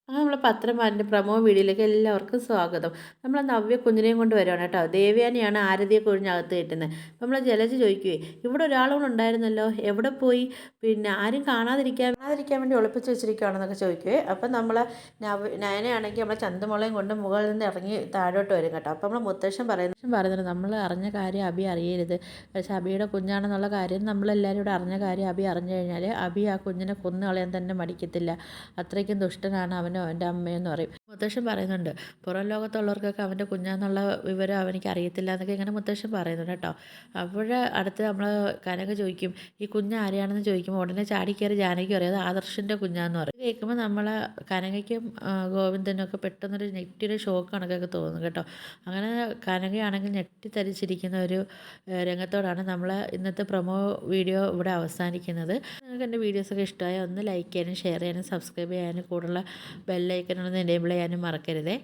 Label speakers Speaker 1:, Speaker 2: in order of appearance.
Speaker 1: അങ്ങനെ നമ്മൾ പത്രമാരിൻ്റെ പ്രമോ വീഡിയോയിലേക്ക് എല്ലാവർക്കും സ്വാഗതം. നമ്മൾ നവ്യ കുഞ്ഞിനെയും കൊണ്ട് വരുവാണ് കേട്ടോ. ദേവയാനിയാണ് ആരതിയെ കൊഴിഞ്ഞകത്ത് കയറ്റുന്നത്. അപ്പം നമ്മൾ ജലജ ചോദിക്കുവേ, ഇവിടെ ഒരാളും ഉണ്ടായിരുന്നല്ലോ, എവിടെ പോയി? പിന്നെ ആരും കാണാതിരിക്കാൻ വേണ്ടി ഒളിപ്പിച്ച് വെച്ചിരിക്കുകയാണെന്നൊക്കെ ചോദിക്കുവേ. അപ്പം നമ്മൾ നയനയാണെങ്കിൽ നമ്മളെ ചന്തുമോളയും കൊണ്ട് മുകളിൽ നിന്ന് ഇറങ്ങി താഴോട്ട് വരും കേട്ടോ. അപ്പം നമ്മൾ പറയുന്നത് നമ്മൾ അറിഞ്ഞ കാര്യം അബി അറിയരുത്. പക്ഷേ അബിയുടെ കുഞ്ഞാണെന്നുള്ള കാര്യം നമ്മളെല്ലാവരും ഇവിടെ അറിഞ്ഞ കാര്യം അബി അറിഞ്ഞു കഴിഞ്ഞാൽ അബി ആ കുഞ്ഞിനെ കൊന്നു കളയാൻ തന്നെ മടിക്കത്തില്ല. അത്രയ്ക്കും ദുഷ്ടനാണ് അവനും അവൻ്റെ അമ്മയെന്ന് പറയും. മുത്തശ്ശൻ പറയുന്നുണ്ട്, പുറം ലോകത്തുള്ളവർക്കൊക്കെ അവൻ്റെ കുഞ്ഞാന്നുള്ള വിവരം അവനിക്ക് അറിയത്തില്ല എന്നൊക്കെ ഇങ്ങനെ മുത്തശ്ശൻ പറയുന്നുണ്ട് കേട്ടോ. അപ്പോൾ അടുത്ത് നമ്മൾ കനക ചോദിക്കും, ഈ കുഞ്ഞ് ആരെയാണെന്ന് ചോദിക്കുമ്പോൾ ഉടനെ ചാടിക്കയറി ജാനകിക്കും അറിയാം അത് ആദർശിൻ്റെ കുഞ്ഞാന്ന് പറയും. കേൾക്കുമ്പോൾ നമ്മൾ കനകയ്ക്കും ഗോവിന്ദനും ഒക്കെ പെട്ടെന്നൊരു നെറ്റിയൊരു ഷോക്ക് കണക്കൊക്കെ തോന്നും കേട്ടോ. അങ്ങനെ കനകയാണെങ്കിൽ ഞെട്ടിത്തരിച്ചിരിക്കുന്ന ഒരു രംഗത്തോടാണ് നമ്മൾ ഇന്നത്തെ പ്രൊമോ വീഡിയോ ഇവിടെ അവസാനിക്കുന്നത്. നിങ്ങൾക്ക് എൻ്റെ വീഡിയോസൊക്കെ ഇഷ്ടമായ ഒന്ന് ലൈക്ക് ചെയ്യാനും ഷെയർ ചെയ്യാനും സബ്സ്ക്രൈബ് ചെയ്യാനും കൂടുതലുള്ള ബെല്ലൈക്കനൊന്ന് എനേബിൾ ചെയ്യാനും മറക്കരുതേ.